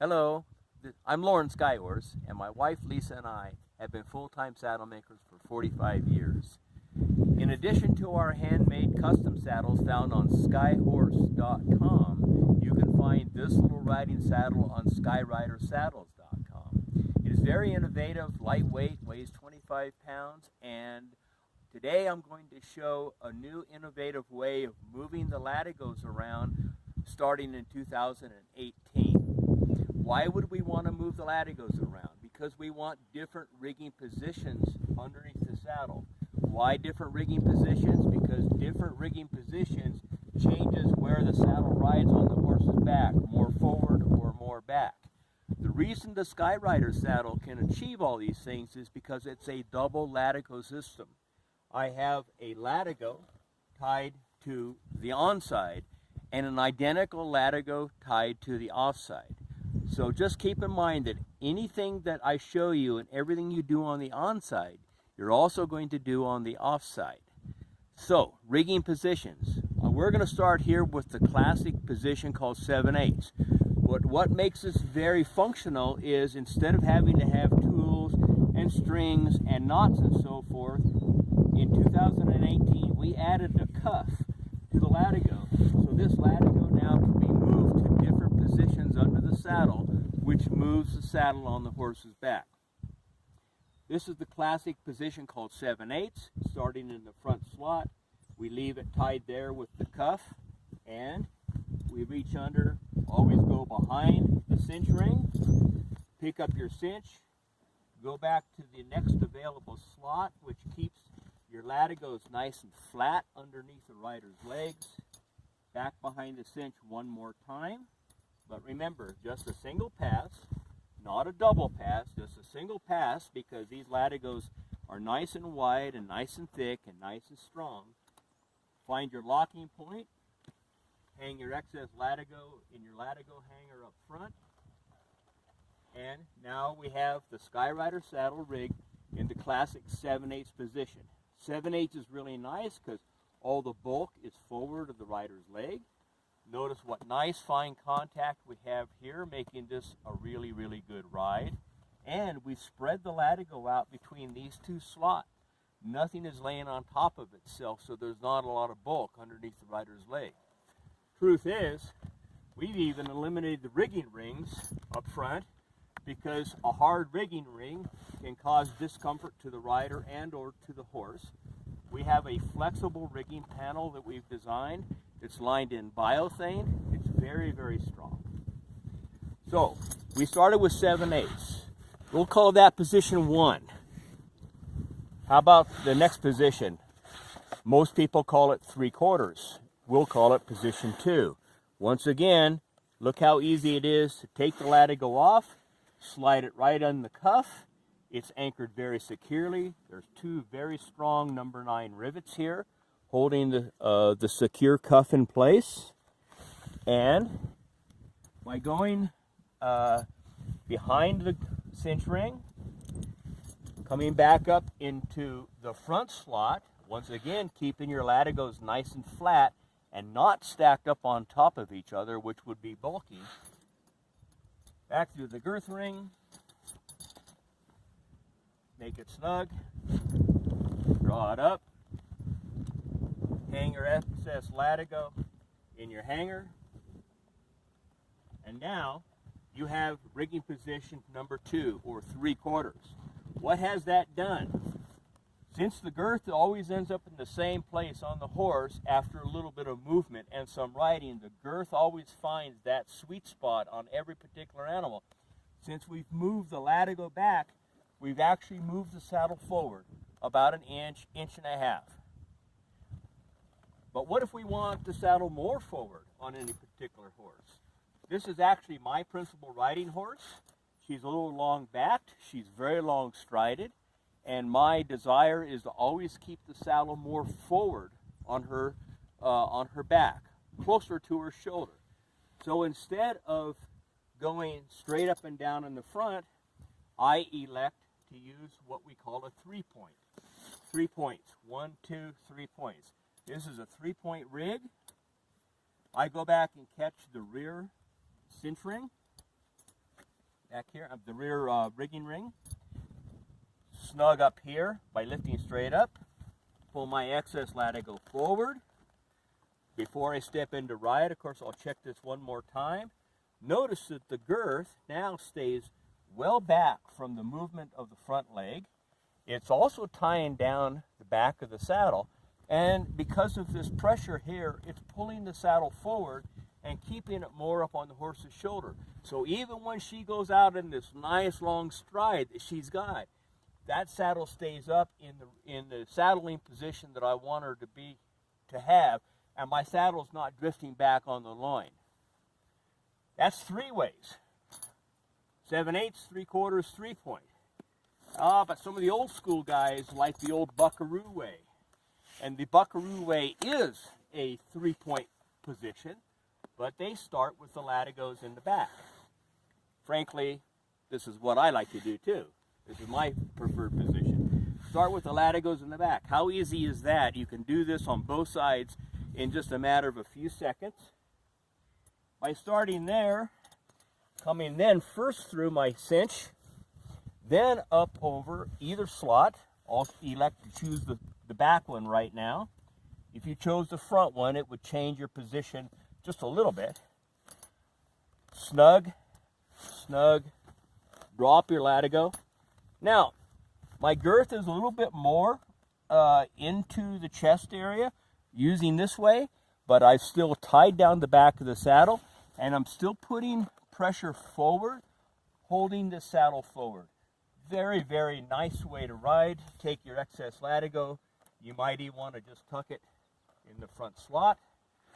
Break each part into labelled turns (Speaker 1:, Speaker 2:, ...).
Speaker 1: Hello, I'm Lauren Skyhorse, and my wife Lisa and I have been full-time saddle makers for 45 years. In addition to our handmade custom saddles found on skyhorse.com, you can find this little riding saddle on SKYRIDERsaddles.com. It is very innovative, lightweight, weighs 25 pounds, and today I'm going to show a new innovative way of moving the latigos around starting in 2018. Why would we want to move the latigos around? Because we want different rigging positions underneath the saddle. Why different rigging positions? Because different rigging positions changes where the saddle rides on the horse's back, more forward or more back. The reason the SKYRIDER saddle can achieve all these things is because it's a double latigo system. I have a latigo tied to the onside and an identical latigo tied to the offside. So just keep in mind that anything that I show you and everything you do on the onside, you're also going to do on the offside. So, rigging positions. We're going to start here with the classic position called 7/8. But what makes this very functional is instead of having to have tools and strings and knots and so forth, in 2018 we added a cuff to the latigo. So this latigo now can be moved to different positions under the saddle, which moves the saddle on the horse's back. This is the classic position called 7/8, starting in the front slot. We leave it tied there with the cuff, and we reach under, always go behind the cinch ring, pick up your cinch, go back to the next available slot, which keeps your latigos nice and flat underneath the rider's legs. Back behind the cinch one more time. But remember, just a single pass, not a double pass, just a single pass, because these latigos are nice and wide and nice and thick and nice and strong. Find your locking point, hang your excess latigo in your latigo hanger up front, and now we have the SKYRIDER saddle rigged in the classic 7/8 position. 7/8 is really nice because all the bulk is forward of the rider's leg. Notice what nice fine contact we have here, making this a really, really good ride. And we spread the latigo out between these two slots. Nothing is laying on top of itself, so there's not a lot of bulk underneath the rider's leg. Truth is, we've even eliminated the rigging rings up front because a hard rigging ring can cause discomfort to the rider and or to the horse. We have a flexible rigging panel that we've designed. It's lined in biothane. It's very, very strong. So, we started with 7/8. We'll call that position 1. How about the next position? Most people call it 3/4. We'll call it position 2. Once again, look how easy it is to take the latigo off, slide it right on the cuff. It's anchored very securely. There's two very strong number 9 rivets here holding the secure cuff in place. And by going behind the cinch ring, coming back up into the front slot, once again keeping your latigos nice and flat and not stacked up on top of each other, which would be bulky. Back through the girth ring, make it snug, draw it up, hang your excess latigo in your hanger, and now you have rigging position number 2, or 3/4. What has that done? Since the girth always ends up in the same place on the horse after a little bit of movement and some riding, the girth always finds that sweet spot on every particular animal. Since we've moved the latigo back, we've actually moved the saddle forward about an inch, inch and a half. But what if we want the saddle more forward on any particular horse? This is actually my principal riding horse. She's a little long backed, she's very long strided, and my desire is to always keep the saddle more forward on her back, closer to her shoulder. So instead of going straight up and down in the front, I elect to use what we call a 3-point. 3 points, 1, 2, 3 points. This is a 3-point rig. I go back and catch the rear cinch ring, back here, of the rear rigging ring. Snug up here by lifting straight up. Pull my excess latigo forward. Before I step into ride, of course, I'll check this one more time. Notice that the girth now stays well back from the movement of the front leg. It's also tying down the back of the saddle, and because of this pressure here, it's pulling the saddle forward and keeping it more up on the horse's shoulder. So even when she goes out in this nice long stride that she's got, that saddle stays up in the saddling position that I want her to have, and my saddle's not drifting back on the loin. That's 3 ways. 7/8, 3/4, 3-point. But some of the old school guys like the old buckaroo way. And the buckaroo way is a 3-point position, but they start with the latigos in the back. Frankly, this is what I like to do too. This is my preferred position. Start with the latigos in the back. How easy is that? You can do this on both sides in just a matter of a few seconds. By starting there, coming then first through my cinch, then up over either slot. I'll elect to choose the back one right now. If you chose the front one, it would change your position just a little bit. Snug, snug, drop your latigo. Now, my girth is a little bit more into the chest area using this way, but I've still tied down the back of the saddle, and I'm still putting pressure forward, holding the saddle forward. Very, very nice way to ride. Take your excess latigo. You might even want to just tuck it in the front slot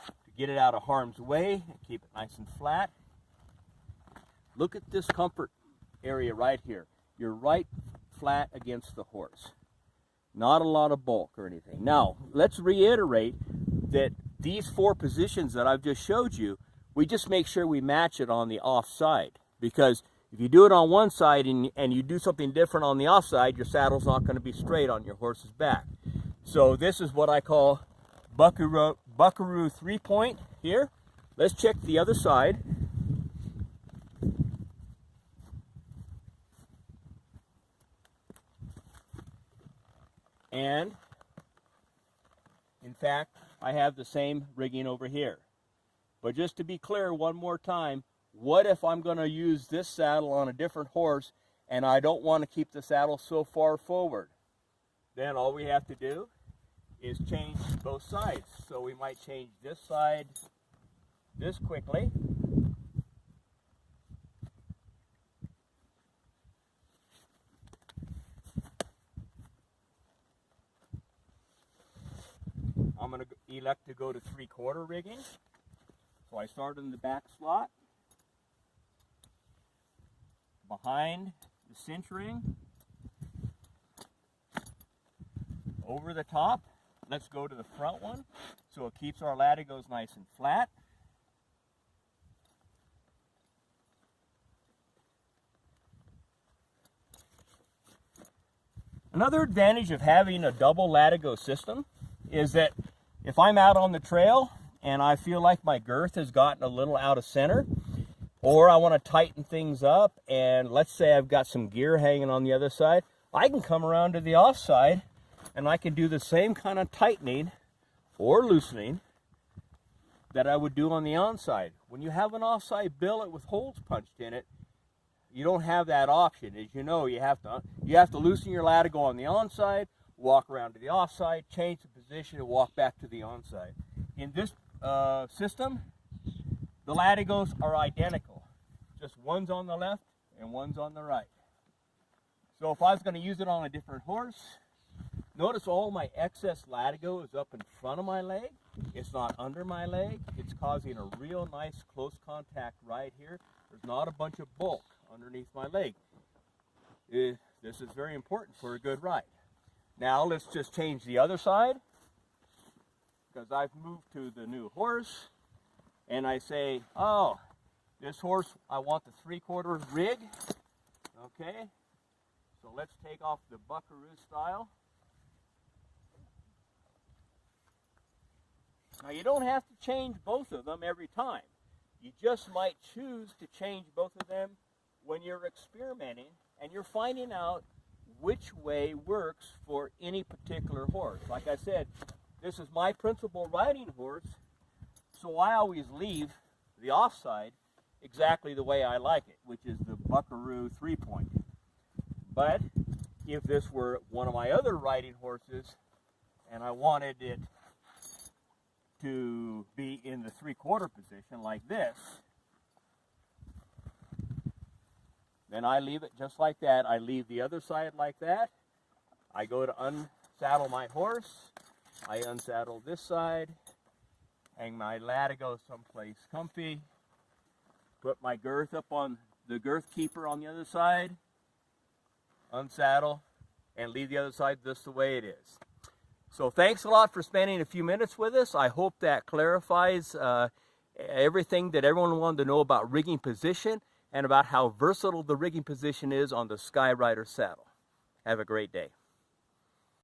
Speaker 1: to get it out of harm's way and keep it nice and flat. Look at this comfort area right here. You're right flat against the horse. Not a lot of bulk or anything. Now, let's reiterate that these 4 positions that I've just showed you, we just make sure we match it on the off side. Because if you do it on one side and you do something different on the off side, your saddle's not going to be straight on your horse's back. So this is what I call buckaroo 3-point here. Let's check the other side. And in fact, I have the same rigging over here. But just to be clear one more time, what if I'm going to use this saddle on a different horse and I don't want to keep the saddle so far forward? Then all we have to do is change both sides. So we might change this side this quickly. I'm going to elect to go to 3/4 rigging. So I start in the back slot, behind the cinch ring, over the top. Let's go to the front one so it keeps our latigos nice and flat. Another advantage of having a double latigo system is that if I'm out on the trail and I feel like my girth has gotten a little out of center, or I want to tighten things up, and let's say I've got some gear hanging on the other side, I can come around to the off side and I can do the same kind of tightening or loosening that I would do on the on side. When you have an offside billet with holes punched in it, you don't have that option. As you know, you have to loosen your latigo on the on side, walk around to the off side, change the position, and walk back to the on side. In this system, the latigos are identical. Just one's on the left and one's on the right. So if I was going to use it on a different horse, notice all my excess latigo is up in front of my leg. It's not under my leg. It's causing a real nice close contact right here. There's not a bunch of bulk underneath my leg. This is very important for a good ride. Now let's just change the other side, because I've moved to the new horse, and I say, oh, this horse, I want the 3/4 rig. Okay, so let's take off the buckaroo style. Now you don't have to change both of them every time. You just might choose to change both of them when you're experimenting and you're finding out which way works for any particular horse. Like I said, this is my principal riding horse, so I always leave the offside exactly the way I like it, which is the Buckaroo 3-point. But if this were one of my other riding horses and I wanted it to be in the 3/4 position like this, then I leave it just like that. I leave the other side like that. I go to unsaddle my horse. I unsaddle this side, hang my latigo someplace comfy, put my girth up on the girth keeper on the other side, unsaddle, and leave the other side just the way it is. So thanks a lot for spending a few minutes with us. I hope that clarifies everything that everyone wanted to know about rigging position and about how versatile the rigging position is on the SKYRIDER saddle. Have a great day.